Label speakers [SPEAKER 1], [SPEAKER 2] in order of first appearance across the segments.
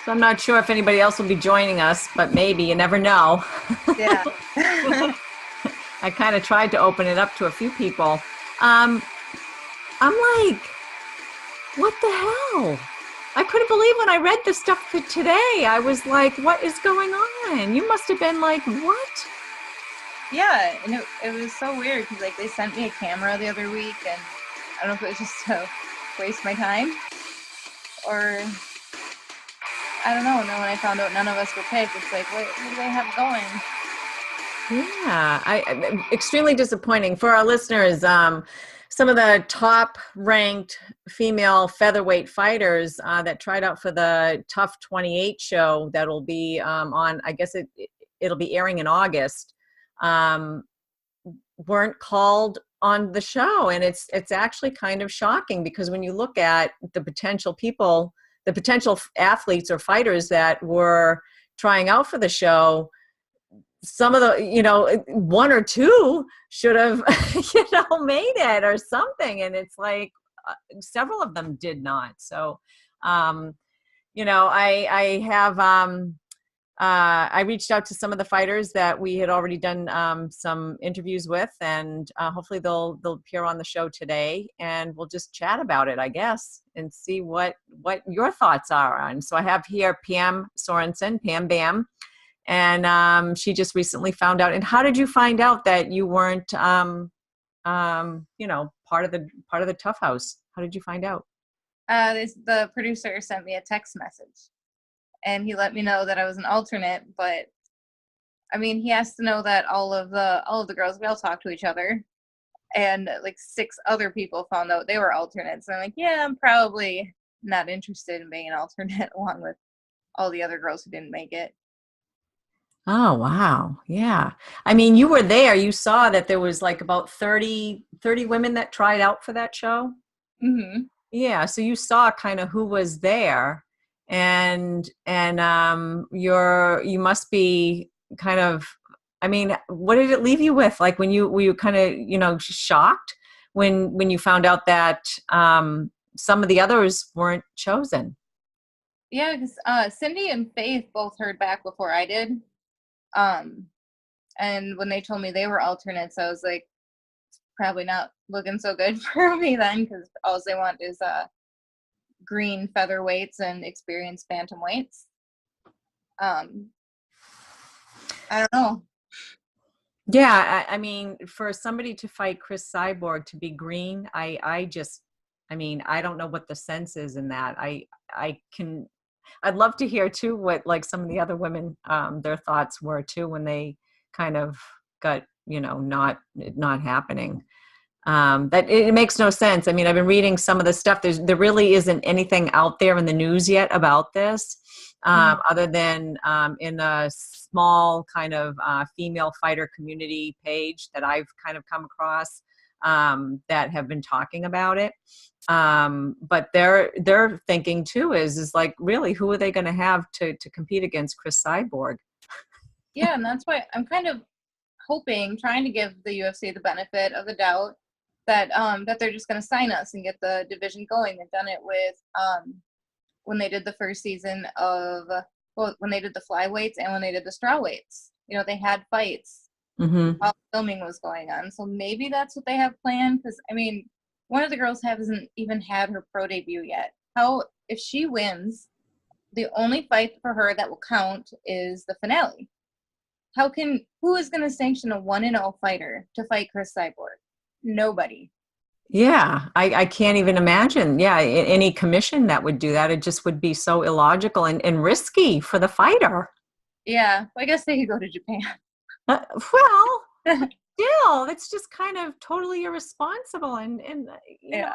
[SPEAKER 1] So I'm not sure if anybody else will be joining us, but maybe, you never know.
[SPEAKER 2] Yeah.
[SPEAKER 1] I kind of tried to open it up to a few people. Um, I'm like, what the hell? I couldn't believe when I read the stuff for today. I was like, what is going on? You must have been like, what?
[SPEAKER 2] Yeah, and it was so weird because like they sent me a camera the other week, and I don't know if it was just to waste my time or I don't know. And then when I found out none of us were picked, it's like, what do they have going?
[SPEAKER 1] Yeah, extremely disappointing for our listeners. Some of the top ranked female featherweight fighters that tried out for the TUF 28 show that'll be on, I guess it'll be airing in August, um, weren't called on the show. And it's actually kind of shocking because when you look at the potential people, the potential athletes or fighters that were trying out for the show, some of the, one or two should have, made it or something. And it's like several of them did not. So, I have, I reached out to some of the fighters that we had already done some interviews with, and hopefully they'll appear on the show today, and we'll just chat about it, I guess, and see what your thoughts are on. So I have here Pam Sorenson, Pam Bam. And she just recently found out. And how did you find out that you weren't, part of the Tough House? How did you find out?
[SPEAKER 2] The producer sent me a text message, and he let me know that I was an alternate. But I mean, he has to know that all of the girls, we all talk to each other, and like 6 other people found out they were alternates. And I'm like, yeah, I'm probably not interested in being an alternate along with all the other girls who didn't make it.
[SPEAKER 1] Oh, wow. Yeah. I mean, you were there. You saw that there was like about 30 women that tried out for that show.
[SPEAKER 2] Mm-hmm.
[SPEAKER 1] Yeah. So you saw kind of who was there, and you must be kind of, I mean, what did it leave you with? Like were you kind of, shocked when you found out that some of the others weren't chosen?
[SPEAKER 2] Yeah, because Cindy and Faith both heard back before I did. And when they told me they were alternates, I was like, it's probably not looking so good for me then, because all they want is green featherweights and experienced bantamweights. I don't know.
[SPEAKER 1] Yeah, I mean, for somebody to fight Chris Cyborg to be green, I mean, I don't know what the sense is in that. I'd love to hear too what like some of the other women, their thoughts were too when they kind of got, not happening. That it makes no sense. I mean, I've been reading some of the stuff. There really isn't anything out there in the news yet about this, other than in a small kind of female fighter community page that I've kind of come across that have been talking about it. But they're thinking too is like, really, who are they going to have to compete against Chris Cyborg?
[SPEAKER 2] Yeah, and that's why I'm kind of trying to give the UFC the benefit of the doubt that that they're just going to sign us and get the division going. They've done it with when they did the first season of when they did the flyweights and when they did the strawweights. They had fights while filming was going on, so maybe that's what they have planned. Because I mean, one of the girls hasn't even had her pro debut yet. How, if she wins, the only fight for her that will count is the finale. Who is going to sanction a 1-0 fighter to fight Chris Cyborg? Nobody.
[SPEAKER 1] Yeah, I can't even imagine. Yeah, any commission that would do that, it just would be so illogical and risky for the fighter.
[SPEAKER 2] Yeah, I guess they could go to Japan.
[SPEAKER 1] Well, still, it's just kind of totally irresponsible and
[SPEAKER 2] Yeah.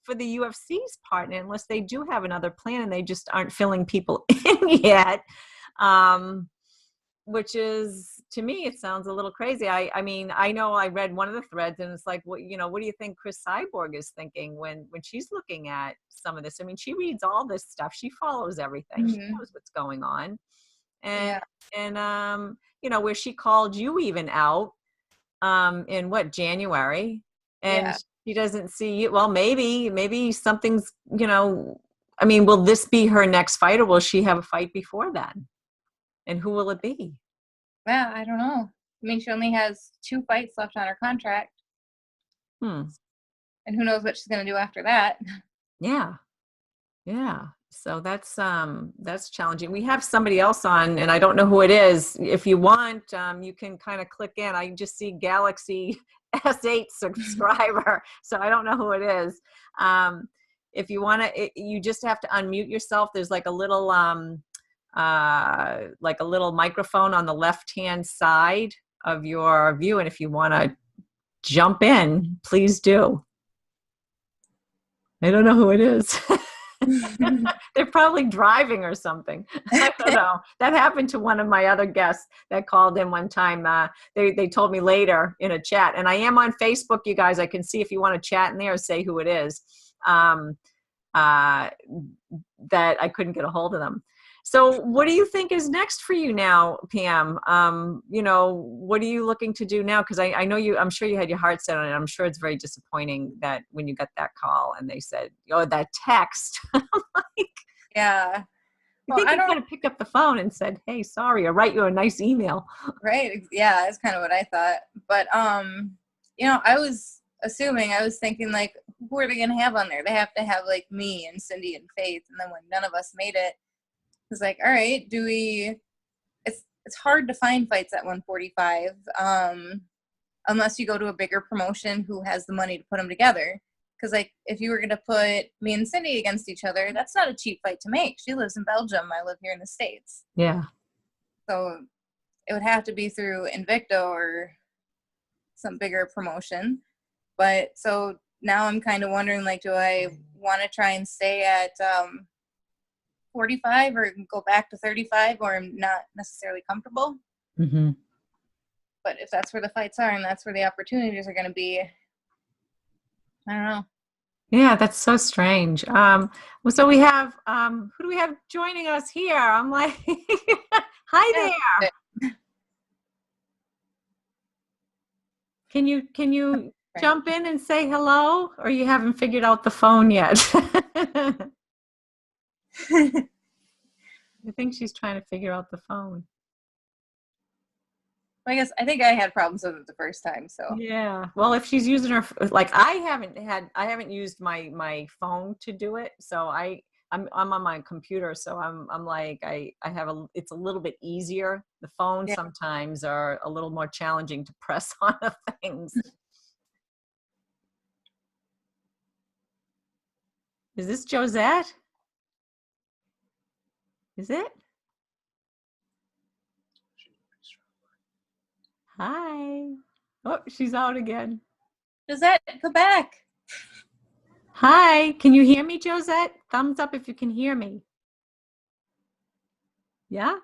[SPEAKER 1] For the UFC's part, unless they do have another plan and they just aren't filling people in yet. Which is, to me, it sounds a little crazy. I mean, I know I read one of the threads and it's like, what do you think Chris Cyborg is thinking when she's looking at some of this? I mean, she reads all this stuff. She follows everything. She knows what's going on. And, where she called you even out in January, and she doesn't see you. Well, maybe something's, I mean, will this be her next fight, or will she have a fight before then? And who will it be?
[SPEAKER 2] Yeah, I don't know. I mean, she only has 2 fights left on her contract.
[SPEAKER 1] Hmm.
[SPEAKER 2] And who knows what she's going to do after that.
[SPEAKER 1] Yeah. Yeah. So that's challenging. We have somebody else on, and I don't know who it is. If you want, you can kind of click in. I just see Galaxy S8 subscriber, so I don't know who it is. If you want to, you just have to unmute yourself. There's like a little microphone on the left-hand side of your view, and if you want to jump in, please do. I don't know who it is. They're probably driving or something. I don't know. That happened to one of my other guests that called in one time. They told me later in a chat, and I am on Facebook, you guys. I can see if you want to chat in there, say who it is. That I couldn't get a hold of them. So what do you think is next for you now, Pam? What are you looking to do now? Because I know I'm sure you had your heart set on it. I'm sure it's very disappointing that when you got that call and they said, oh, that text. I'm like,
[SPEAKER 2] yeah.
[SPEAKER 1] Well, I think you could have picked up the phone and said, hey, sorry, or write you a nice email.
[SPEAKER 2] Right. Yeah, that's kind of what I thought. But, I was thinking, like, who are they going to have on there? They have to have, like, me and Cindy and Faith. And then when none of us made it, it's like, all right, it's hard to find fights at 145 unless you go to a bigger promotion who has the money to put them together. Because, like, if you were going to put me and Cindy against each other, that's not a cheap fight to make. She lives in Belgium. I live here in the States.
[SPEAKER 1] Yeah.
[SPEAKER 2] So it would have to be through Invicta or some bigger promotion. But so now I'm kind of wondering, like, do I want to try and stay at 45 or go back to 35, or I'm not necessarily comfortable?
[SPEAKER 1] Mm-hmm.
[SPEAKER 2] But if that's where the fights are and that's where the opportunities are going to be, I don't know.
[SPEAKER 1] Yeah, that's so strange. So we have, who do we have joining us here? I'm like, hi there. Can you jump in and say hello, or you haven't figured out the phone yet? I think she's trying to figure out the phone.
[SPEAKER 2] I think I had problems with it the first time. So
[SPEAKER 1] yeah. Well, if she's using her, like I haven't used my phone to do it. So I'm on my computer. So I'm like, I have it's a little bit easier. The phone sometimes are a little more challenging to press on things. Is this Josette? Is it? Hi. Oh, she's out again.
[SPEAKER 2] Josette, go back.
[SPEAKER 1] Hi. Can you hear me, Josette? Thumbs up if you can hear me. Yeah?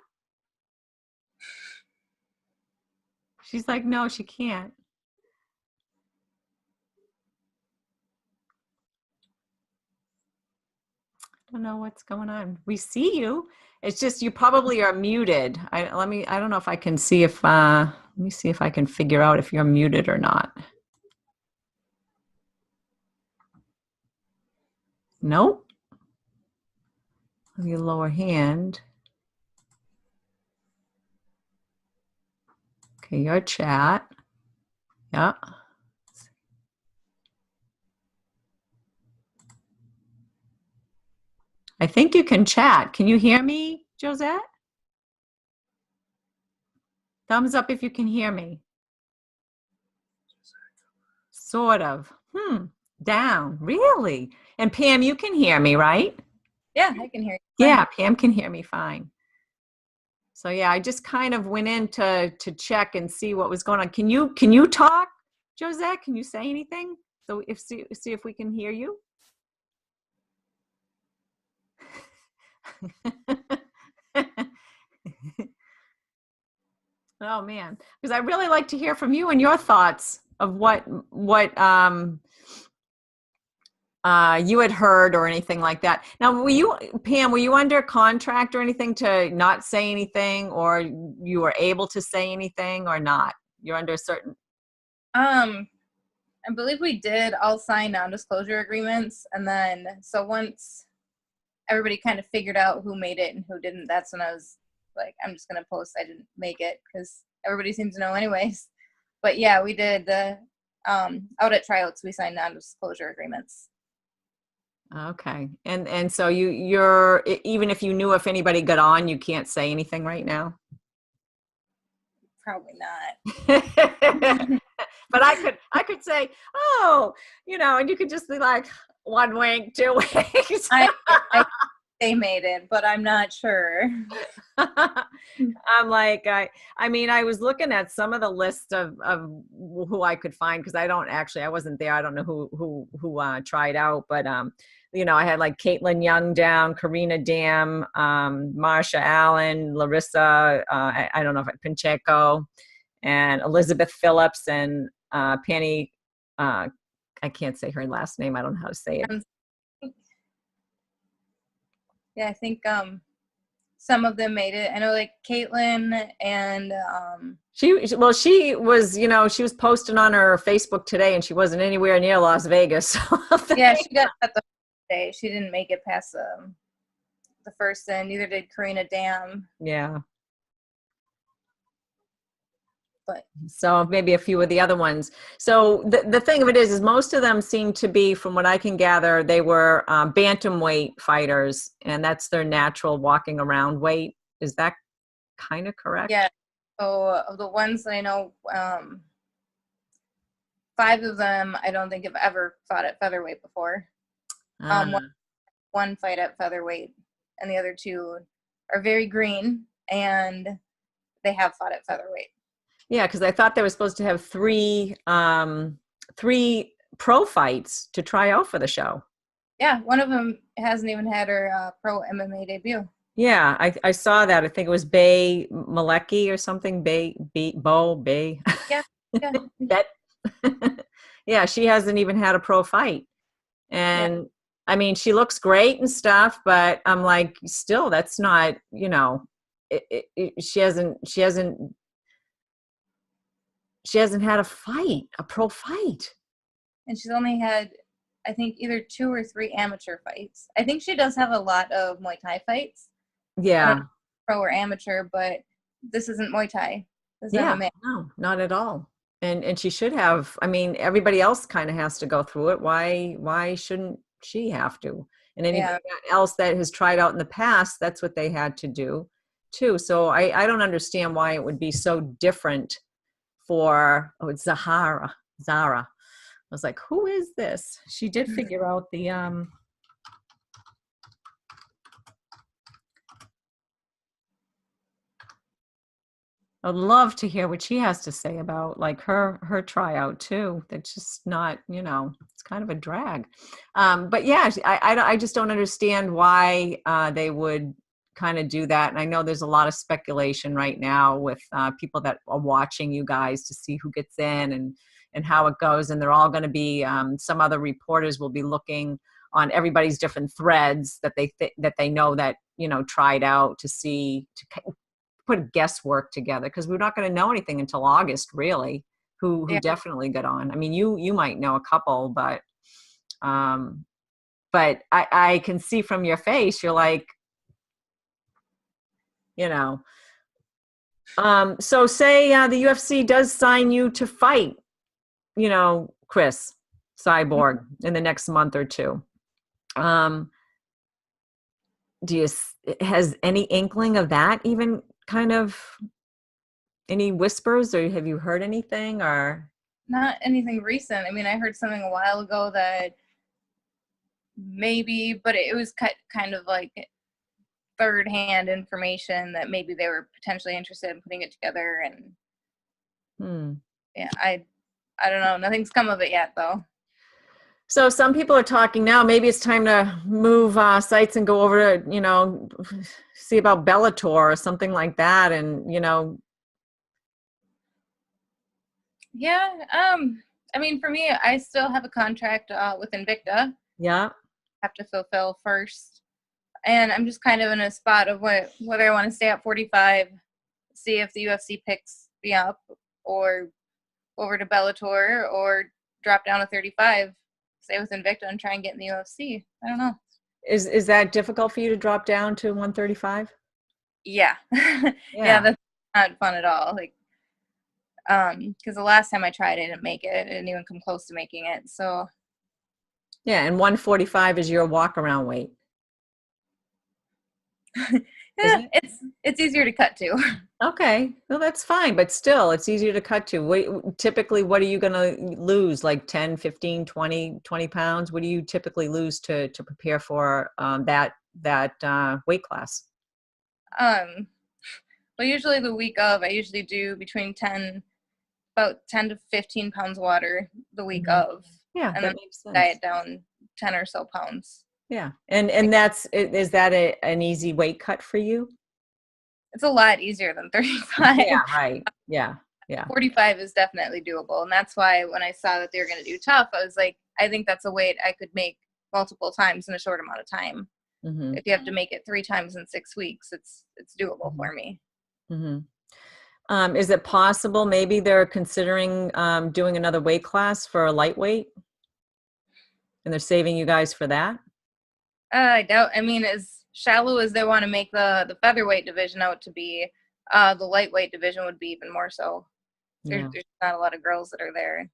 [SPEAKER 1] She's like, no, she can't. I don't know what's going on. We see you. It's just you probably are muted. I don't know if I can see if let me see if I can figure out if you're muted or not. Nope. Your lower hand. Okay, your chat. Yeah. I think you can chat. Can you hear me, Josette? Thumbs up if you can hear me. Sort of. Down. Really? And Pam, you can hear me, right?
[SPEAKER 2] Yeah, I can hear you.
[SPEAKER 1] Yeah, Pam can hear me fine. So yeah, I just kind of went in to check and see what was going on. Can you talk, Josette? Can you say anything? So see if we can hear you. Oh man, because I really like to hear from you and your thoughts of what you had heard or anything like that. Now, Pam, were you under contract or anything to not say anything, or you were able to say anything or not? You're under a certain.
[SPEAKER 2] I believe we did all sign non-disclosure agreements, and then so once everybody kind of figured out who made it and who didn't, that's when I was like, I'm just gonna post I didn't make it because everybody seems to know anyways. But yeah, we did the out at tryouts we signed non-disclosure agreements.
[SPEAKER 1] Okay. And so you're even if you knew if anybody got on, you can't say anything right now.
[SPEAKER 2] Probably not.
[SPEAKER 1] But I could say, oh, and you could just be like, one wink, two winks.
[SPEAKER 2] I they made it, but I'm not sure.
[SPEAKER 1] I'm like, I mean, I was looking at some of the list of who I could find, because I wasn't there. I don't know who tried out, but I had like Caitlin Young down, Karina Dam, Marsha Allen, Larissa, I don't know if Pacheco, and Elizabeth Phillips, and Penny, I can't say her last name. I don't know how to say it.
[SPEAKER 2] Yeah, I think some of them made it. I know like Caitlin and
[SPEAKER 1] she was, she was posting on her Facebook today, and she wasn't anywhere near Las Vegas. So
[SPEAKER 2] yeah, she got at the first day. She didn't make it past the first, and neither did Karina Dam.
[SPEAKER 1] Yeah.
[SPEAKER 2] But
[SPEAKER 1] so maybe a few of the other ones. So the thing of it is most of them seem to be, from what I can gather, they were bantamweight fighters, and that's their natural walking around weight. Is that kind of correct?
[SPEAKER 2] Yeah. So of the ones that I know, 5 of them I don't think have ever fought at featherweight before. One fight at featherweight, and the other 2 are very green, and they have fought at featherweight.
[SPEAKER 1] Yeah, because I thought they were supposed to have 3 pro fights to try out for the show.
[SPEAKER 2] Yeah, one of them hasn't even had her pro MMA debut.
[SPEAKER 1] Yeah, I saw that. I think it was Bay Malecki or something. Bay.
[SPEAKER 2] Yeah, yeah.
[SPEAKER 1] Bet. Yeah, she hasn't even had a pro fight, and yeah. I mean, she looks great and stuff, but I'm like, still, that's not, she hasn't had a pro fight.
[SPEAKER 2] And she's only had, I think, either 2 or 3 amateur fights. I think she does have a lot of Muay Thai fights.
[SPEAKER 1] Yeah.
[SPEAKER 2] Pro or amateur, but this isn't Muay Thai. This is MMA.
[SPEAKER 1] No, not at all. And she should have. I mean, everybody else kind of has to go through it. Why shouldn't she have to? And anybody else that has tried out in the past, that's what they had to do too. So I don't understand why it would be so different for, it's Zara. I was like, who is this? She did figure out the I'd love to hear what she has to say about like her tryout too. That's just not, it's kind of a drag. But yeah, I just don't understand why they would kind of do that. And I know there's a lot of speculation right now with people that are watching you guys to see who gets in and how it goes. And they're all going to be, some other reporters will be looking on everybody's different threads that they know that, tried out to see, to put guesswork together, because we're not going to know anything until August, really, who definitely got on. I mean, you might know a couple, but I can see from your face, you're like, so say the UFC does sign you to fight, Chris Cyborg in the next month or 2. Has any inkling of that even kind of, any whispers, or have you heard anything? Or
[SPEAKER 2] not anything recent. I mean, I heard something a while ago that maybe, but it was kind of like third-hand information that maybe they were potentially interested in putting it together. And yeah, I don't know. Nothing's come of it yet, though.
[SPEAKER 1] So some people are talking now, maybe it's time to move sites and go over to, see about Bellator or something like that. And,
[SPEAKER 2] Yeah. I mean, for me, I still have a contract with Invicta.
[SPEAKER 1] Yeah.
[SPEAKER 2] Have to fulfill first. And I'm just kind of in a spot of whether I want to stay at 45, see if the UFC picks me up, or over to Bellator, or drop down to 35, stay with Invicta and try and get in the UFC. I don't know.
[SPEAKER 1] Is that difficult for you to drop down to 135?
[SPEAKER 2] Yeah. Yeah,
[SPEAKER 1] Yeah.
[SPEAKER 2] that's not fun at all. Like, because the last time I tried, I didn't make it. I didn't even come close to making it. So
[SPEAKER 1] Yeah, and 145 is your walk around weight,
[SPEAKER 2] yeah,
[SPEAKER 1] isn't it?
[SPEAKER 2] it's easier to cut to.
[SPEAKER 1] Okay, well that's fine, but still it's easier to cut to. Typically, what are you going to lose? Like 10, 15, 20 pounds? What do you typically lose to prepare for that weight class?
[SPEAKER 2] Um, well, usually the week of, I usually do about 10 to 15 pounds water the week
[SPEAKER 1] Mhm.
[SPEAKER 2] of,
[SPEAKER 1] Yeah,
[SPEAKER 2] and then
[SPEAKER 1] that makes
[SPEAKER 2] diet
[SPEAKER 1] sense.
[SPEAKER 2] down 10 or so pounds.
[SPEAKER 1] Yeah, and is that an easy weight cut for you?
[SPEAKER 2] It's a lot easier than 35.
[SPEAKER 1] Yeah, right. Yeah, yeah.
[SPEAKER 2] 45 is definitely doable. And that's why when I saw that they were going to do TUF, I was like, I think that's a weight I could make multiple times in a short amount of time.
[SPEAKER 1] Mm-hmm.
[SPEAKER 2] If you have to make it 3 times in 6 weeks, it's doable
[SPEAKER 1] Mm-hmm.
[SPEAKER 2] for me.
[SPEAKER 1] Mm-hmm. Is it possible maybe they're considering doing another weight class for a lightweight, and they're saving you guys for that?
[SPEAKER 2] I doubt. I mean, as shallow as they want to make the featherweight division out to be, the lightweight division would be even more so.
[SPEAKER 1] Yeah.
[SPEAKER 2] There's not a lot of girls that are there.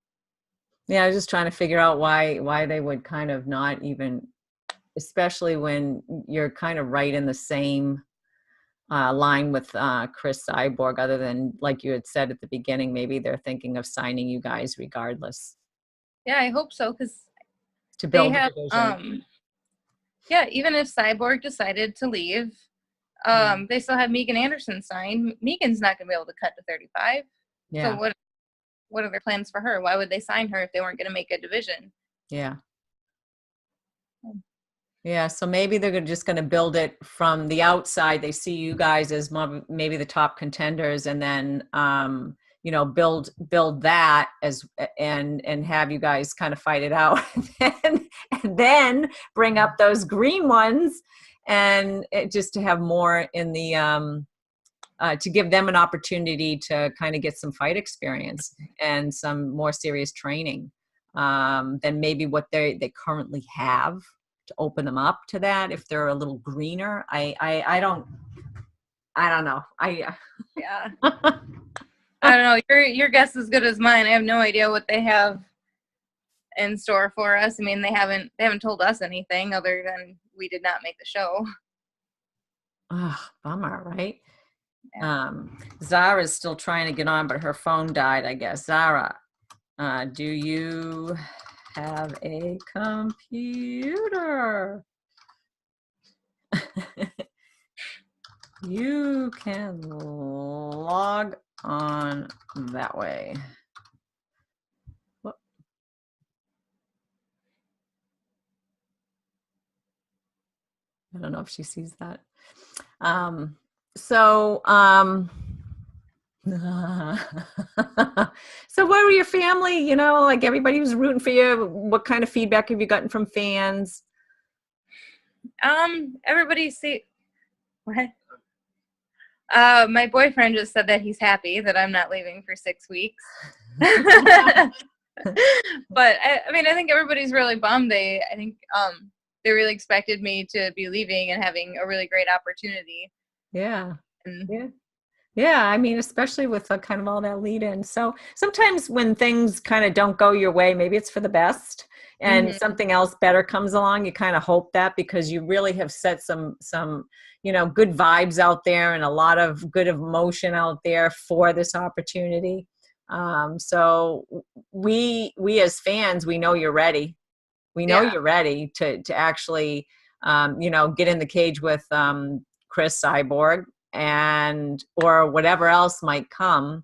[SPEAKER 1] Yeah, I was just trying to figure out why they would kind of not even, especially when you're kind of right in the same line with Chris Cyborg, other than like you had said at the beginning, maybe they're thinking of signing you guys regardless
[SPEAKER 2] Yeah, I hope so because
[SPEAKER 1] to
[SPEAKER 2] they
[SPEAKER 1] build a
[SPEAKER 2] have
[SPEAKER 1] division.
[SPEAKER 2] yeah. Even if Cyborg decided to leave, they still have Megan Anderson signed. Megan's not going to be able to cut to 35. So
[SPEAKER 1] Yeah,
[SPEAKER 2] what are their plans for her? Why would they sign her if they weren't going to make a division?
[SPEAKER 1] yeah. Yeah, so maybe they're just going to build it from the outside. They see you guys as maybe the top contenders, and then build that as and have you guys kind of fight it out, and then bring up those green ones, and just to have more in the to give them an opportunity to kind of get some fight experience and some more serious training than maybe what they currently have, to open them up to that if they're a little greener. I don't know.
[SPEAKER 2] Yeah. I don't know. Your guess is as good as mine. I have no idea what they have in store for us. I mean, they haven't told us anything other than we did not make the show.
[SPEAKER 1] Bummer, right?
[SPEAKER 2] Yeah.
[SPEAKER 1] Zara's still trying to get on, but her phone died, I guess. Zara, do you have a computer? You can log on that way. I don't know if she sees that. So so where were your family? Like everybody was rooting for you. What kind of feedback have you gotten from fans?
[SPEAKER 2] Everybody see what? My boyfriend just said that he's happy that I'm not leaving for 6 weeks. But I mean, I think everybody's really bummed. I think they really expected me to be leaving and having a really great opportunity.
[SPEAKER 1] Yeah.
[SPEAKER 2] And
[SPEAKER 1] Yeah. Yeah, I mean, especially with kind of all that lead in. So sometimes when things kind of don't go your way, maybe it's for the best, and something else better comes along. You kind of hope that, because you really have set some good vibes out there and a lot of good emotion out there for this opportunity. So we as fans, we know you're ready. We know
[SPEAKER 2] yeah,
[SPEAKER 1] you're ready to actually get in the cage with Chris Cyborg and or whatever else might come.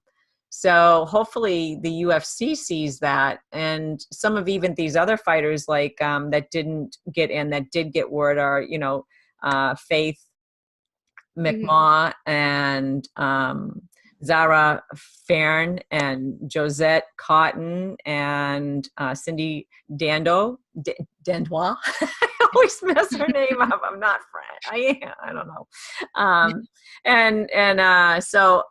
[SPEAKER 1] So hopefully the UFC sees that, and some of even these other fighters like that didn't get in, that did get word, are Faith McMaw and Zara Farn and Josette Cotton and Cindy Dandois. I always mess her name up. I'm not French. I don't know. So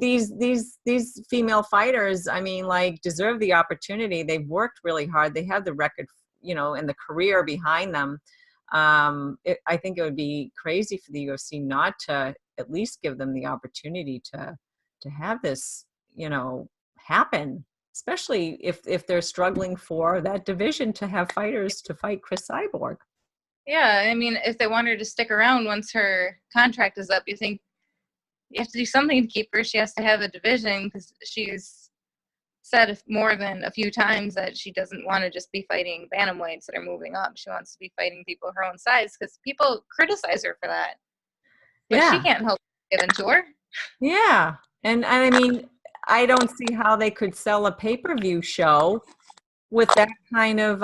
[SPEAKER 1] these female fighters, I mean, like, deserve the opportunity. They've worked really hard. They have the record, and the career behind them. I think it would be crazy for the UFC not to at least give them the opportunity to have this, happen, especially if they're struggling for that division to have fighters to fight Chris Cyborg.
[SPEAKER 2] Yeah, I mean, if they want her to stick around once her contract is up, you think you have to do something to keep her. She has to have a division because she's said more than a few times that she doesn't want to just be fighting bantamweights that are moving up. She wants to be fighting people her own size because people criticize her for that. But she can't help given to her.
[SPEAKER 1] Yeah. And I mean, I don't see how they could sell a pay-per-view show with that kind of,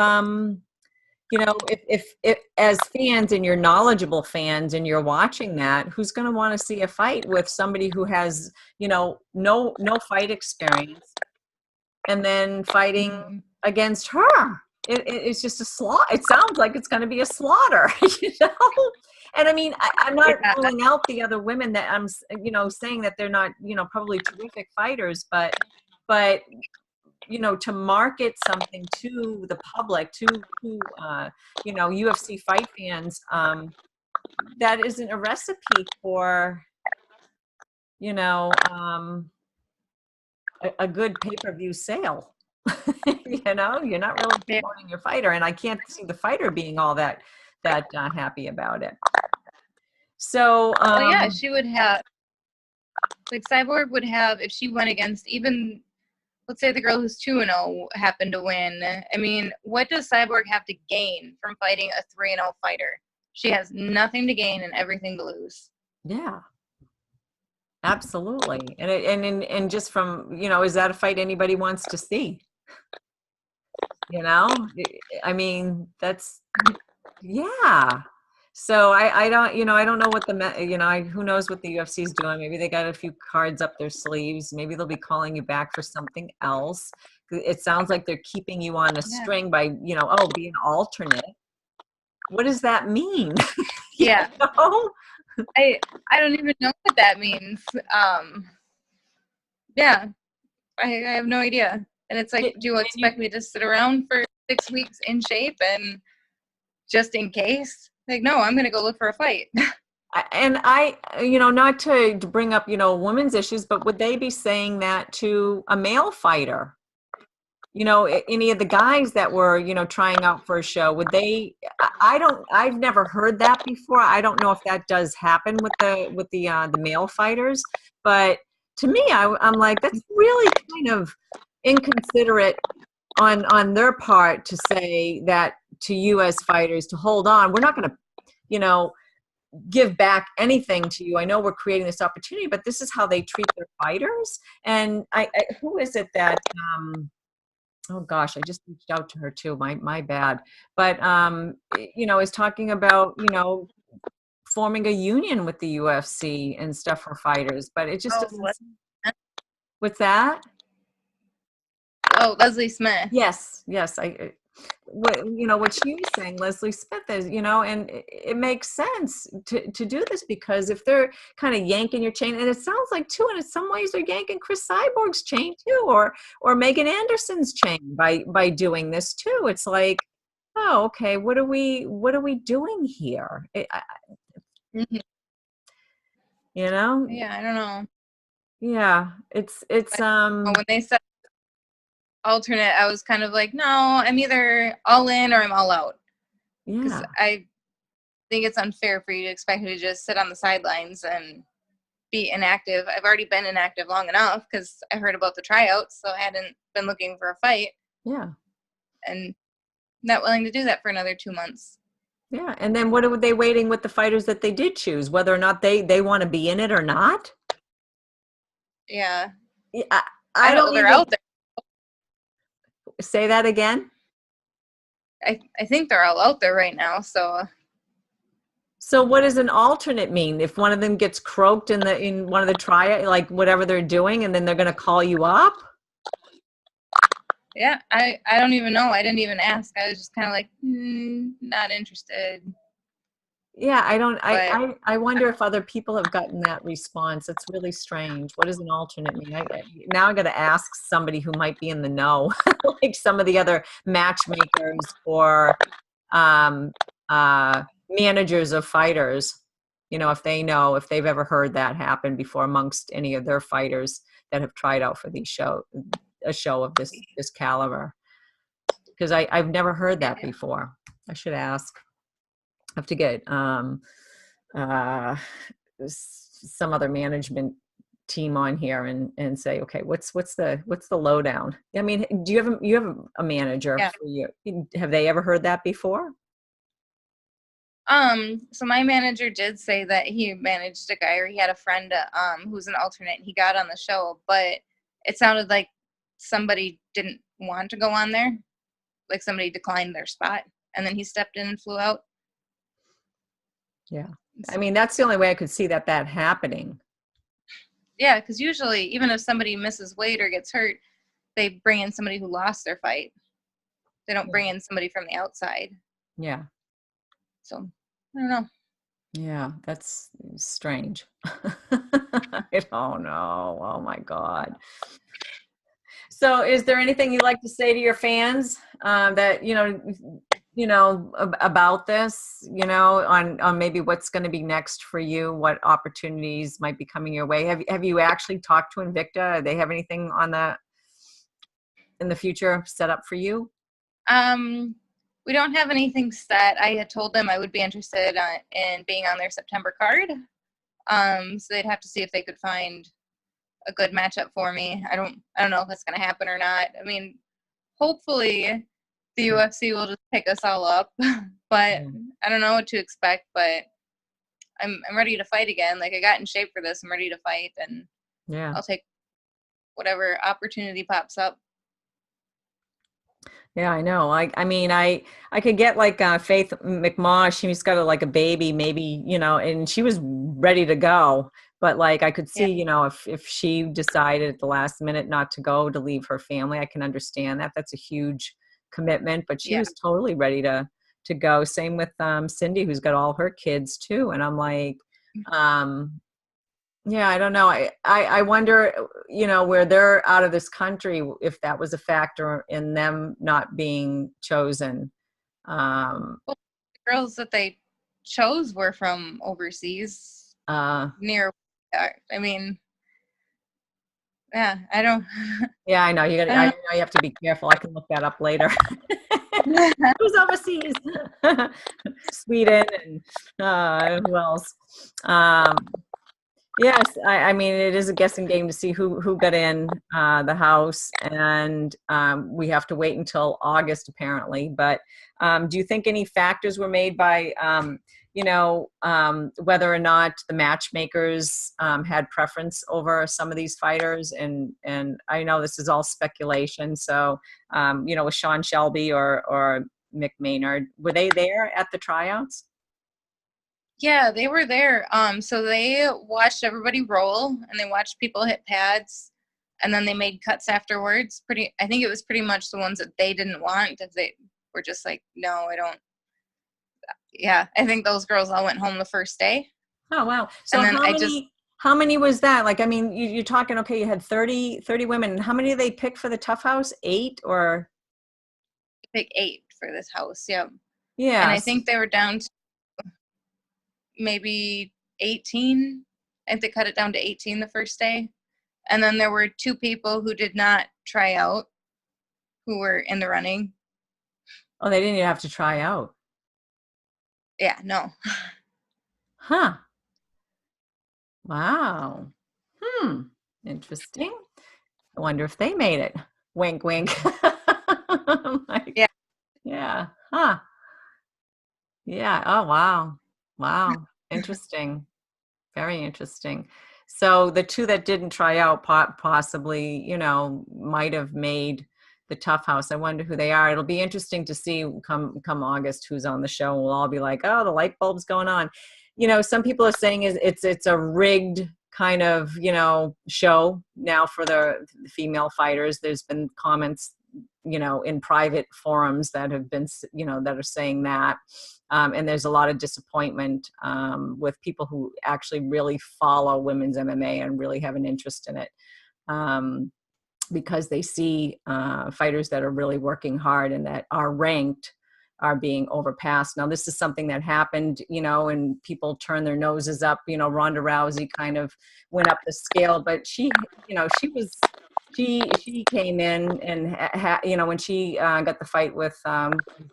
[SPEAKER 1] if as fans and you're knowledgeable fans and you're watching that, who's going to want to see a fight with somebody who has, no fight experience and then fighting against her? It's just a slaughter. It sounds like it's going to be a slaughter, And I mean, I'm not ruling out the other women that I'm, saying that they're not, probably terrific fighters, but to market something to the public, to UFC fight fans, that isn't a recipe for, a good pay-per-view sale. You're not really promoting your fighter, and I can't see the fighter being all that happy about it. So,
[SPEAKER 2] yeah, she would have, like, Cyborg would have, if she went against even, let's say the girl who's 2-0 happened to win. I mean, what does Cyborg have to gain from fighting a 3-0 fighter? She has nothing to gain and everything to lose.
[SPEAKER 1] Yeah, absolutely. And just from, is that a fight anybody wants to see? I mean, that's, yeah. So I don't, I don't know what who knows what the UFC is doing. Maybe they got a few cards up their sleeves. Maybe they'll be calling you back for something else. It sounds like they're keeping you on a string by, be an alternate. What does that mean?
[SPEAKER 2] Yeah. I don't even know what that means. Yeah, I have no idea. And it's like, do you expect me to sit around for 6 weeks in shape and just in case? Like, no, I'm going to go look for a fight.
[SPEAKER 1] And not to bring up, women's issues, but would they be saying that to a male fighter? Any of the guys that were, trying out for a show, would they, I've never heard that before. I don't know if that does happen with the male fighters, but to me, I'm like, that's really kind of inconsiderate on their part to say that to you as fighters to hold on. We're not going to, give back anything to you. I know we're creating this opportunity, but this is how they treat their fighters. And who is it that, oh gosh, I just reached out to her too. My bad. But, is talking about, forming a union with the UFC and stuff for fighters, but it just doesn't. What's that?
[SPEAKER 2] Oh, Leslie Smith.
[SPEAKER 1] Yes. What she was saying, Leslie Smith is, and it makes sense to do this, because if they're kind of yanking your chain, and it sounds like too, and in some ways they're yanking Chris Cyborg's chain too, or Megan Anderson's chain by doing this too. It's like, oh, okay, what are we doing here?
[SPEAKER 2] Mm-hmm. Yeah, I don't know.
[SPEAKER 1] Yeah, it's
[SPEAKER 2] when they said alternate, I was kind of like, no, I'm either all in or I'm all out. Because I think it's unfair for you to expect me to just sit on the sidelines and be inactive. I've already been inactive long enough because I heard about the tryouts, so I hadn't been looking for a fight.
[SPEAKER 1] Yeah.
[SPEAKER 2] And not willing to do that for another 2 months.
[SPEAKER 1] Yeah, and then what are they waiting with the fighters that they did choose, whether or not they want to be in it or not?
[SPEAKER 2] Yeah.
[SPEAKER 1] I
[SPEAKER 2] know they're out there.
[SPEAKER 1] Say that again?
[SPEAKER 2] I think they're all out there right now, so
[SPEAKER 1] what does an alternate mean? If one of them gets croaked in one of the like whatever they're doing, and then they're going to call you up?
[SPEAKER 2] Yeah, I don't even know. I didn't even ask. I was just kind of like, not interested.
[SPEAKER 1] Yeah, I wonder if other people have gotten that response. It's really strange. What does an alternate mean? Now I got to ask somebody who might be in the know, like some of the other matchmakers or managers of fighters, if they know, if they've ever heard that happen before amongst any of their fighters that have tried out for a show of this caliber. Because I've never heard that before. I should ask. I have to get some other management team on here and say, okay, what's the lowdown? I mean, do you have a manager for you? Have they ever heard that before?
[SPEAKER 2] So my manager did say that he managed a guy, or he had a friend who's an alternate, and he got on the show, but it sounded like somebody didn't want to go on there, like somebody declined their spot, and then he stepped in and flew out.
[SPEAKER 1] Yeah, I mean, that's the only way I could see that happening.
[SPEAKER 2] Yeah, because usually, even if somebody misses weight or gets hurt, they bring in somebody who lost their fight. They don't bring in somebody from the outside.
[SPEAKER 1] Yeah.
[SPEAKER 2] So I don't know.
[SPEAKER 1] Yeah, that's strange. I don't know. Oh my God. So is there anything you'd like to say to your fans that, about this, on maybe what's going to be next for you, what opportunities might be coming your way? Have you actually talked to Invicta? Do they have anything in the future set up for you?
[SPEAKER 2] We don't have anything set. I had told them I would be interested in being on their September card. So they'd have to see if they could find a good matchup for me. I don't know if that's going to happen or not. I mean, hopefully the UFC will just pick us all up, but I don't know what to expect, but I'm ready to fight again. Like, I got in shape for this. I'm ready to fight, and I'll take whatever opportunity pops up.
[SPEAKER 1] Yeah, I know. I mean, I could get like Faith McMaw. She's got a baby, maybe, and she was ready to go. But like, I could see, if she decided at the last minute not to go, to leave her family, I can understand that. That's a huge commitment. But she was totally ready to go. Same with Cindy, who's got all her kids too. And I'm like, yeah, I don't know. I wonder, where they're out of this country, if that was a factor in them not being chosen.
[SPEAKER 2] Well, the girls that they chose were from overseas, near. I mean, yeah, I don't.
[SPEAKER 1] Yeah, I know. I know you have to be careful. I can look that up later. Who's overseas? Sweden and who else? Yes, I mean, it is a guessing game to see who got in the house, and we have to wait until August apparently. But do you think any factors were made by, whether or not the matchmakers had preference over some of these fighters? And I know this is all speculation. So, with Sean Shelby or Mick Maynard, were they there at the tryouts?
[SPEAKER 2] Yeah, they were there. So they watched everybody roll, and they watched people hit pads, and then they made cuts afterwards. I think it was pretty much the ones that they didn't want, if they were just like, no, I don't. Yeah, I think those girls all went home the first day.
[SPEAKER 1] Oh, wow. So how many was that? Like, I mean, you're talking, okay, you had 30 women. How many did they pick for the TUF house? 8 or?
[SPEAKER 2] Pick 8 for this house, yep.
[SPEAKER 1] Yeah.
[SPEAKER 2] And I think they were down to maybe 18. I think they cut it down to 18 the first day. And then there were 2 people who did not try out, who were in the running.
[SPEAKER 1] Oh, they didn't even have to try out.
[SPEAKER 2] Yeah, no.
[SPEAKER 1] Huh. Wow. Interesting. I wonder if they made it. Wink, wink.
[SPEAKER 2] Yeah.
[SPEAKER 1] Yeah. Huh. Yeah. Oh, wow. Wow. Interesting. Very interesting. So the 2 that didn't try out possibly, might have made the TUF house. I wonder who they are. It'll be interesting to see come August who's on the show. We'll all be like, oh, the light bulb's going on. Some people are saying it's a rigged kind of, show now for the female fighters. There's been comments, in private forums that have been, that are saying that. And there's a lot of disappointment with people who actually really follow women's MMA and really have an interest in it. Because they see fighters that are really working hard and that are ranked are being overpassed. Now, this is something that happened, you know, and people turn their noses up. You know, Ronda Rousey kind of went up the scale, but she, you know, she came in and you know, when she got the fight with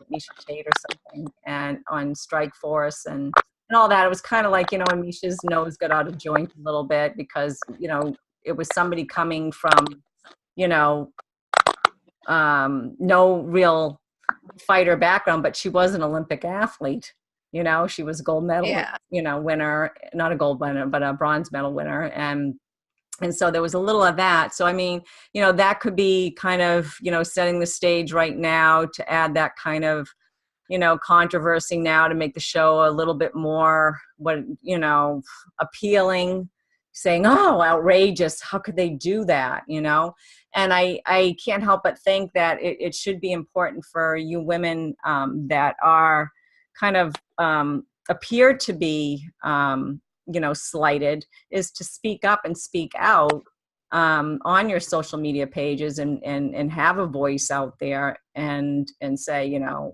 [SPEAKER 1] Misha Tate or something, and on Strike Force and all that, it was kind of like, you know, and Misha's nose got out of joint a little bit because, you know, it was somebody coming from, you know, no real fighter background, but she was an Olympic athlete. You know, she was a gold medal,
[SPEAKER 2] Yeah.
[SPEAKER 1] you know, winner, not a gold winner, but a bronze medal winner. And so there was a little of that. So, I mean, you know, that could be kind of, you know, setting the stage right now to add that kind of, you know, controversy now to make the show a little bit more, what, you know, appealing, saying, oh, outrageous, how could they do that, you know? And I can't help but think that it should be important for you women that are kind of appear to be, you know, slighted, is to speak up and speak out on your social media pages and have a voice out there and say, you know,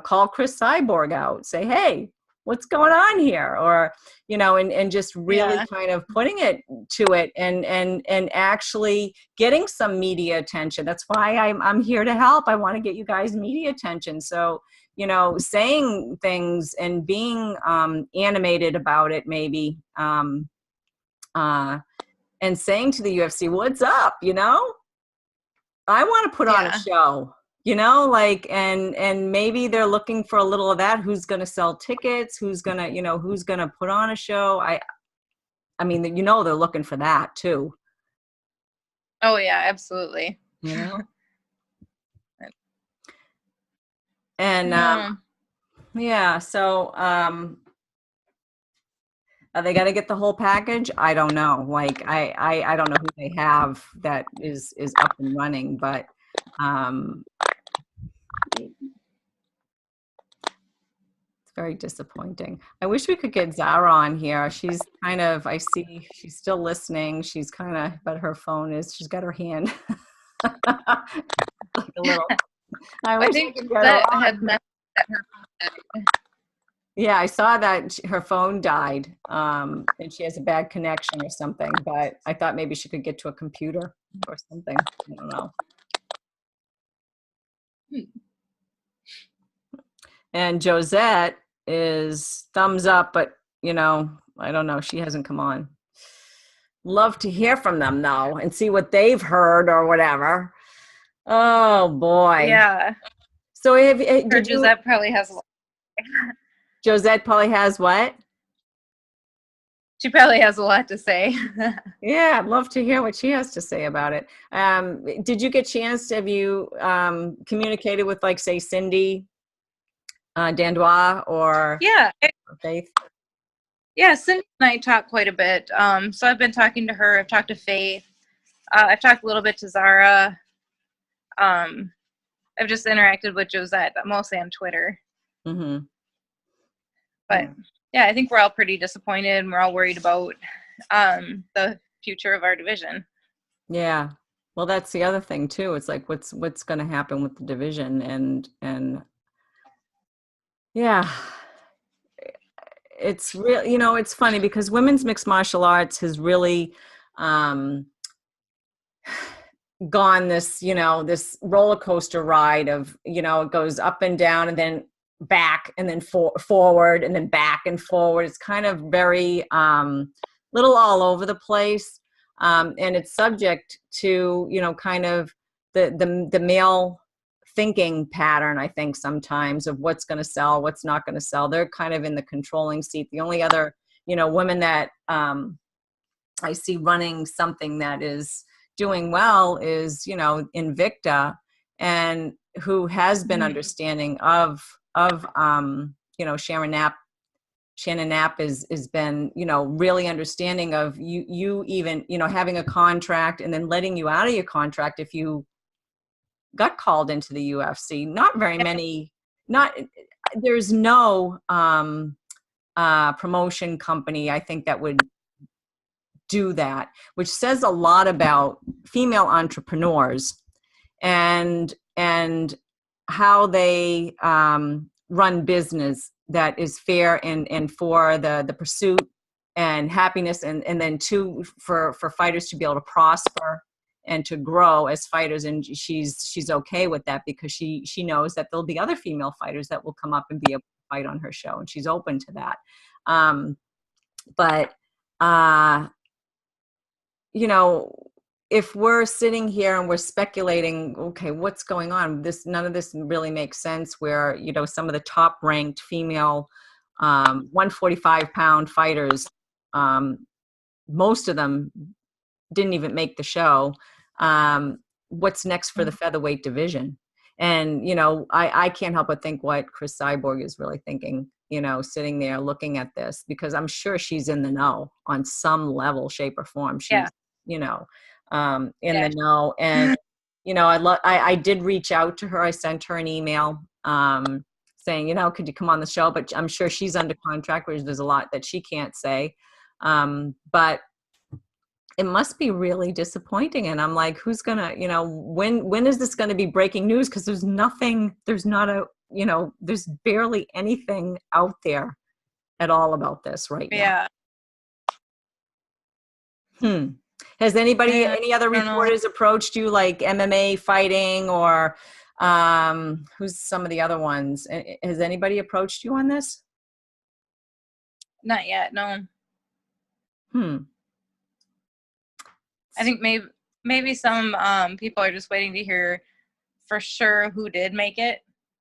[SPEAKER 1] call Chris Cyborg out, say, hey, what's going on here? Or, you know, and just really
[SPEAKER 2] Yeah.
[SPEAKER 1] kind of putting it to it and actually getting some media attention. That's why I'm here to help. I want to get you guys media attention. So, you know, saying things and being animated about it, maybe, and saying to the UFC, what's up, you know? I want to put on a
[SPEAKER 2] Yeah.
[SPEAKER 1] show, you know, like, and maybe they're looking for a little of that. Who's going to sell tickets? Who's going to, you know, who's going to put on a show? I mean, you know, they're looking for that too,
[SPEAKER 2] Oh yeah, absolutely.
[SPEAKER 1] you know? And,
[SPEAKER 2] No.
[SPEAKER 1] yeah, so, are they got to get the whole package? I don't know. Like, I don't know who they have that is up and running, but, it's very disappointing. I wish we could get Zara on here. She's kind of, I see she's still listening. She's kind of, but her phone is, she's got her hand like a little, I
[SPEAKER 2] I
[SPEAKER 1] wish I
[SPEAKER 2] think
[SPEAKER 1] could get her
[SPEAKER 2] that
[SPEAKER 1] on.
[SPEAKER 2] had meant that her
[SPEAKER 1] Yeah, I saw that her phone died, and she has a bad connection or something, but I thought maybe she could get to a computer or something. I don't know. And Josette is thumbs up, but, you know, I don't know. She hasn't come on. Love to hear from them though and see what they've heard or whatever. Oh boy.
[SPEAKER 2] Yeah.
[SPEAKER 1] So
[SPEAKER 2] Her
[SPEAKER 1] did you,
[SPEAKER 2] Gisette probably has a lot.
[SPEAKER 1] Josette probably has what?
[SPEAKER 2] She probably has a lot to say.
[SPEAKER 1] Yeah, I'd love to hear what she has to say about it. Did you get a chance, have you communicated with, like, say, Cindy Dandois or
[SPEAKER 2] Yeah.
[SPEAKER 1] Faith?
[SPEAKER 2] Yeah, Cindy and I talk quite a bit. So I've been talking to her. I've talked to Faith. I've talked a little bit to Zara. I've just interacted with Josette, mostly on Twitter.
[SPEAKER 1] Mm-hmm.
[SPEAKER 2] But yeah, I think we're all pretty disappointed and we're all worried about the future of our division.
[SPEAKER 1] Yeah. Well, that's the other thing too. It's like, what's going to happen with the division and yeah, it's real, you know, it's funny because women's mixed martial arts has really gone this, you know, this roller coaster ride of, you know, it goes up and down and then back and then forward and then back and forward. It's kind of very little all over the place. And it's subject to, you know, kind of the male thinking pattern, I think, sometimes of what's going to sell, what's not going to sell. They're kind of in the controlling seat. The only other, you know, women that I see running something that is doing well is, you know, Invicta, and who has been understanding of you know, Shannon Knapp has been, you know, really understanding of you even, you know, having a contract and then letting you out of your contract if you got called into the UFC. Not very many, there's no promotion company, I think, that would do that, which says a lot about female entrepreneurs and how they run business that is fair and for the pursuit and happiness, and then two, for fighters to be able to prosper and to grow as fighters. And she's okay with that because she knows that there'll be other female fighters that will come up and be able to fight on her show, and she's open to that. But you know, if we're sitting here and we're speculating, okay, what's going on? None of this really makes sense. Where, you know, some of the top ranked female 145-pound fighters, most of them didn't even make the show. What's next for the featherweight division? And, you know, I can't help but think what Chris Cyborg is really thinking, you know, sitting there looking at this, because I'm sure she's in the know on some level, shape, or form. She's, you know, in the know. And, you know, I did reach out to her. I sent her an email saying, you know, could you come on the show? But I'm sure she's under contract, where there's a lot that she can't say. But it must be really disappointing. And I'm like, who's gonna, you know, when is this going to be breaking news? Because there's barely anything out there at all about this right now. Has anybody, any other reporters approached you, like MMA fighting, or who's some of the other ones? Has anybody approached you on this?
[SPEAKER 2] Not yet, no. I think maybe some people are just waiting to hear for sure who did make it.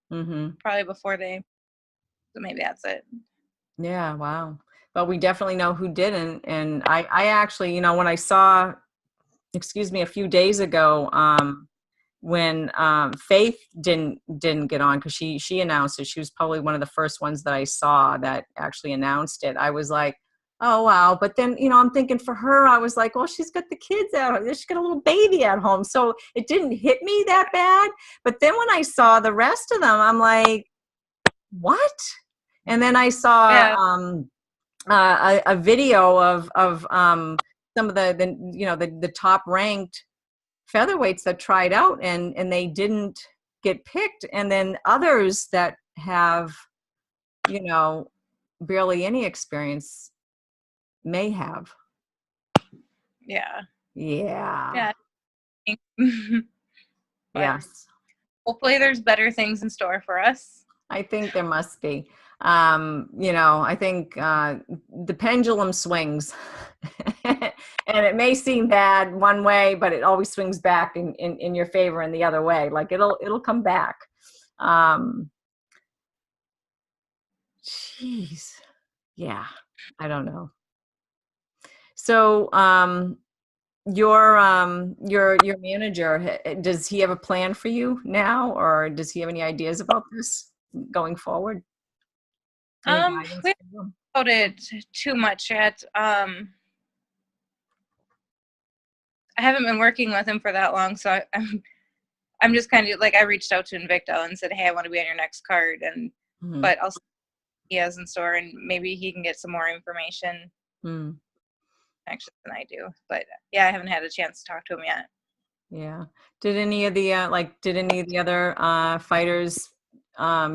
[SPEAKER 2] Probably before they. So maybe that's it.
[SPEAKER 1] Yeah. Wow. But we definitely know who didn't. And I actually, you know, when I saw, a few days ago, when Faith didn't get on, because she announced it. She was probably one of the first ones that I saw that actually announced it. I was like, oh, wow. But then, you know, I'm thinking for her, I was like, well, she's got the kids out. She's got a little baby at home. So it didn't hit me that bad. But then when I saw the rest of them, I'm like, what? And then I saw a video of some of the top ranked featherweights that tried out, and they didn't get picked. And then others that have, you know, barely any experience may have. Yeah. Yes.
[SPEAKER 2] Hopefully there's better things in store for us.
[SPEAKER 1] I think there must be. You know, I think the pendulum swings and it may seem bad one way, but it always swings back in your favor in the other way. Like it'll come back. Jeez. Yeah. I don't know. So, your manager, does he have a plan for you now, or does he have any ideas about this going forward?
[SPEAKER 2] We haven't about it too much yet. I haven't been working with him for that long, so I'm just kind of like, I reached out to Invicta and said, hey, I want to be on your next card, and but I'll see what he has in store, and maybe he can get some more information actually than I do. But yeah, I haven't had a chance to talk to him yet.
[SPEAKER 1] Yeah. Did any of the other fighters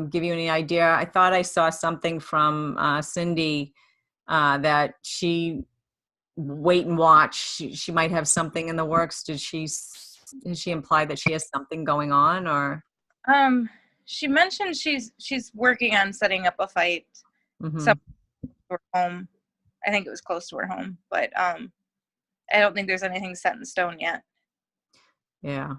[SPEAKER 1] give you any idea? I thought I saw something from Cindy that she wait and watch. She might have something in the works. Has she implied that she has something going on, or?
[SPEAKER 2] She mentioned she's working on setting up a fight. So her home. I think it was close to her home, but I don't think there's anything set in stone yet.
[SPEAKER 1] Yeah.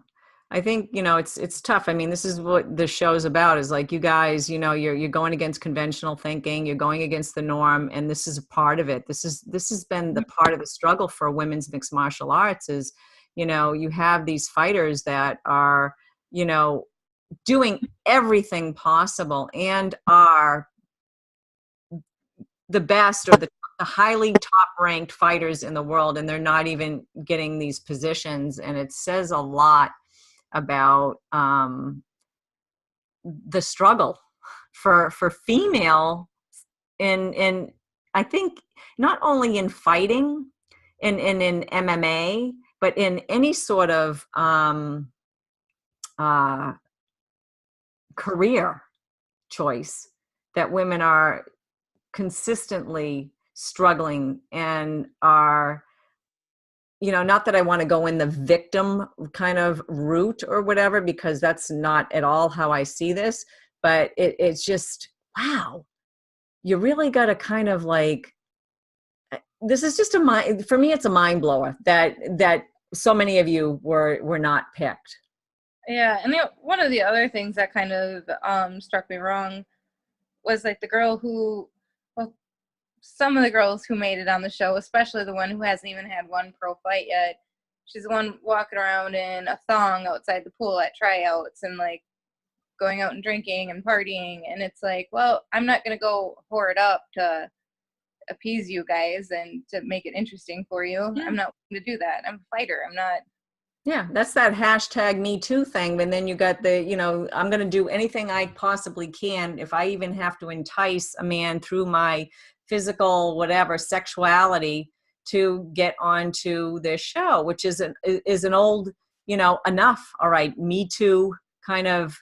[SPEAKER 1] I think, you know, it's tough. I mean, this is what the show's about, is like, you guys, you know, you're going against conventional thinking, you're going against the norm, and this is a part of it. This has been the part of the struggle for women's mixed martial arts is, you know, you have these fighters that are, you know, doing everything possible and are the best, or the highly top ranked fighters in the world, and they're not even getting these positions. And it says a lot about the struggle for female in I think not only in fighting and in MMA, but in any sort of career choice that women are consistently struggling and are, not that I want to go in the victim kind of route or whatever, because that's not at all how I see this, but it's just, wow, you really got to kind of like, this is just for me, it's a mind blower that so many of you were not picked.
[SPEAKER 2] Yeah, and one of the other things that kind of struck me wrong was like the girl who, well, some of the girls who made it on the show, especially the one who hasn't even had one pro fight yet. She's the one walking around in a thong outside the pool at tryouts and like going out and drinking and partying. And it's like, well, I'm not going to go whore it up to appease you guys and to make it interesting for you. Yeah. I'm not going to do that. I'm a fighter. I'm not.
[SPEAKER 1] Yeah, that's that hashtag Me Too thing. And then you got the, I'm going to do anything I possibly can. If I even have to entice a man through my physical, whatever, sexuality to get onto this show, which is an old, enough. All right. Me Too kind of,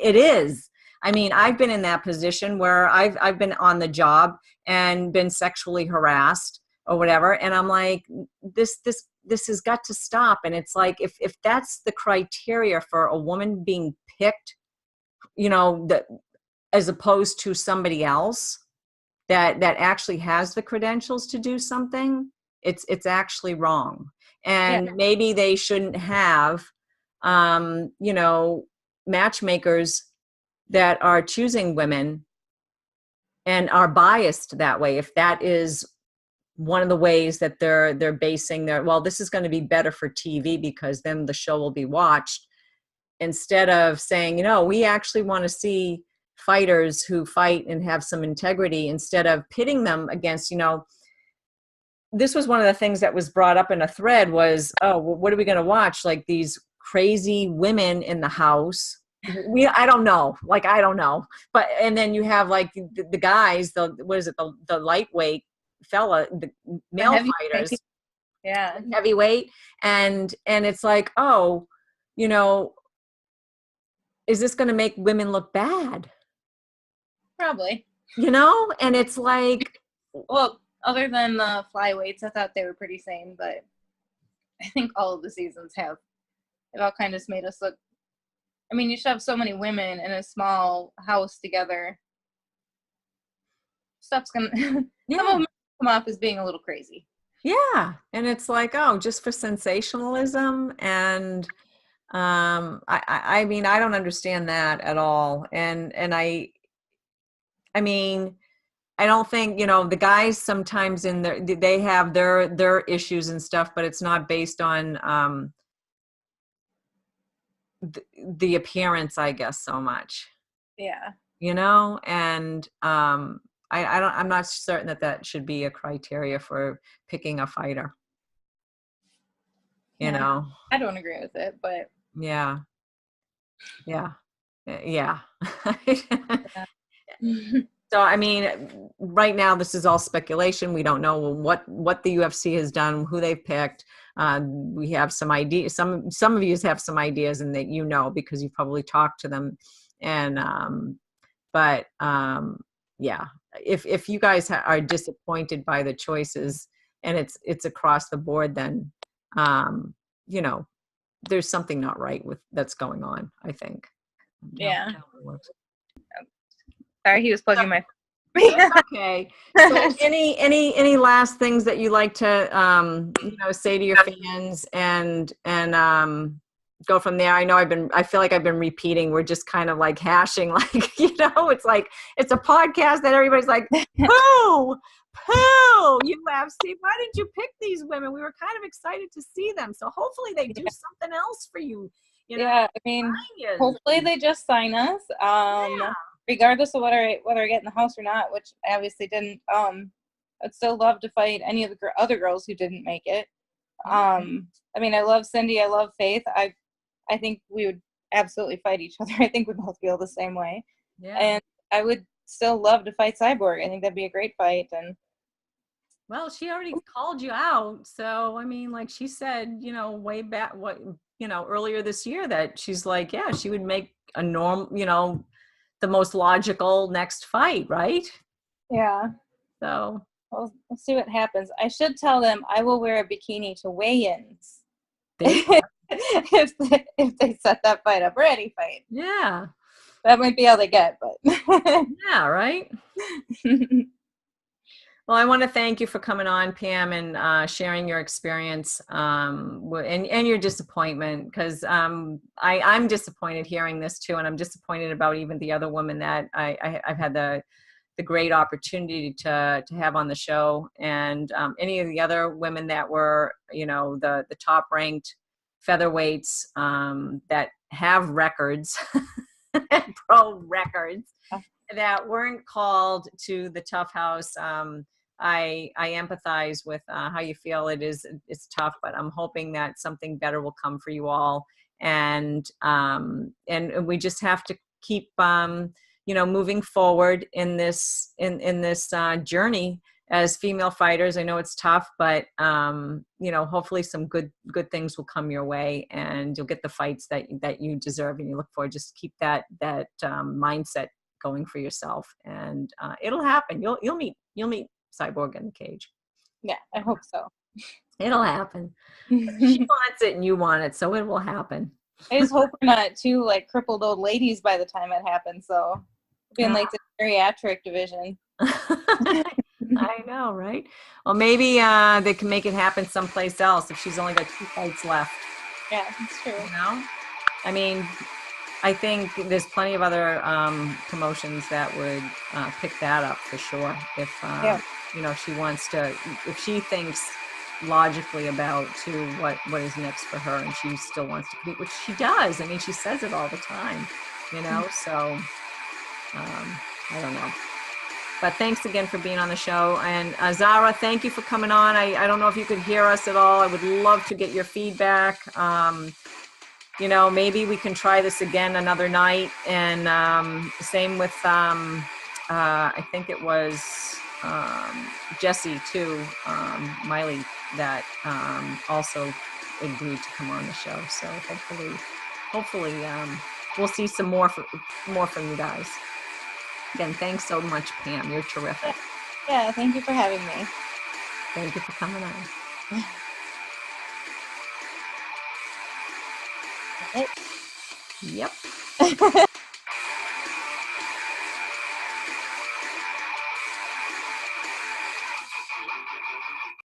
[SPEAKER 1] it is. I mean, I've been in that position where I've been on the job and been sexually harassed or whatever. And I'm like, this has got to stop. And it's like, if that's the criteria for a woman being picked, as opposed to somebody else that actually has the credentials to do something, it's actually wrong. And maybe they shouldn't have, matchmakers that are choosing women and are biased that way. If that is one of the ways that they're basing this is going to be better for TV because then the show will be watched, instead of saying, we actually want to see fighters who fight and have some integrity, instead of pitting them against, this was one of the things that was brought up in a thread was, what are we going to watch? Like these crazy women in the house. I don't know. But, and then you have like the guys, the lightweight fella, the male fighters, heavyweight, and it's like, is this going to make women look bad?
[SPEAKER 2] Probably.
[SPEAKER 1] And it's like,
[SPEAKER 2] well, other than the flyweights, I thought they were pretty sane, but I think all of the seasons have. It all kind of just made us look. I mean, you should have so many women in a small house together. Stuff's gonna some of them come off as being a little crazy.
[SPEAKER 1] Yeah, and it's like, just for sensationalism, and I mean, I don't understand that at all, and I mean, I don't think, the guys sometimes they have their issues and stuff, but it's not based on the appearance, I guess, so much.
[SPEAKER 2] Yeah.
[SPEAKER 1] And I'm not certain that should be a criteria for picking a fighter. I
[SPEAKER 2] don't agree with it, but
[SPEAKER 1] yeah. So, I mean, right now, this is all speculation. We don't know what the UFC has done, who they've picked. We have some ideas. Some of you have some ideas, and that because you've probably talked to them. And if you guys are disappointed by the choices, and it's across the board, then there's something not right with that's going on, I think.
[SPEAKER 2] Yeah. Sorry, he was plugging my.
[SPEAKER 1] Okay. So any last things that you like to say to your fans and go from there? I feel like I've been repeating. We're just kind of like hashing, like it's like it's a podcast that everybody's like, poo, UFC. Why did you pick these women? We were kind of excited to see them. So hopefully they do something else for you.
[SPEAKER 2] Yeah, I mean, hopefully they just sign us. Regardless of whether I get in the house or not, which I obviously didn't. I'd still love to fight any of the other girls who didn't make it. I mean, I love Cindy. I love Faith. I think we would absolutely fight each other. I think we both feel the same way. Yeah. And I would still love to fight Cyborg. I think that'd be a great fight. And
[SPEAKER 1] well, she already called you out. So, I mean, like she said, way back, earlier this year that she's like, yeah, she would make a the most logical next fight, right?
[SPEAKER 2] Yeah.
[SPEAKER 1] So
[SPEAKER 2] We'll see what happens. I should tell them I will wear a bikini to weigh-ins
[SPEAKER 1] there you go.
[SPEAKER 2] if they set that fight up, or any fight.
[SPEAKER 1] Yeah.
[SPEAKER 2] That might be all they get, but
[SPEAKER 1] Yeah, right. Well, I want to thank you for coming on, Pam, and sharing your experience and your disappointment, because I'm disappointed hearing this too, and I'm disappointed about even the other women that I've had the great opportunity to have on the show, and any of the other women that were, the top ranked featherweights that have records, pro records, that weren't called to the TUF house. I empathize with how you feel. It's tough, but I'm hoping that something better will come for you all, and we just have to keep moving forward in this journey as female fighters. I know it's tough, but hopefully some good things will come your way, and you'll get the fights that you deserve and you look for. Just keep that mindset going for yourself, and it'll happen. You'll meet Cyborg in the cage.
[SPEAKER 2] Yeah, I hope so.
[SPEAKER 1] It'll happen. She wants it and you want it, so it will happen.
[SPEAKER 2] I just hope we're not two like crippled old ladies by the time it happens. So we'll be in like the geriatric division.
[SPEAKER 1] I know, right? Well, maybe they can make it happen someplace else if she's only got 2 fights left.
[SPEAKER 2] Yeah, that's true.
[SPEAKER 1] I mean, I think there's plenty of other promotions that would pick that up for sure. If she wants to, if she thinks logically about what is next for her, and she still wants to compete, which she does. I mean, she says it all the time, So I don't know. But thanks again for being on the show. And Zara, thank you for coming on. I don't know if you could hear us at all. I would love to get your feedback. Maybe we can try this again another night. And same with, I think it was Jesse too, Miley, that also agreed to come on the show. So hopefully we'll see some more from you guys. Again, thanks so much, Pam. You're terrific.
[SPEAKER 2] Yeah, thank you for having me.
[SPEAKER 1] Thank you for coming on. Yep.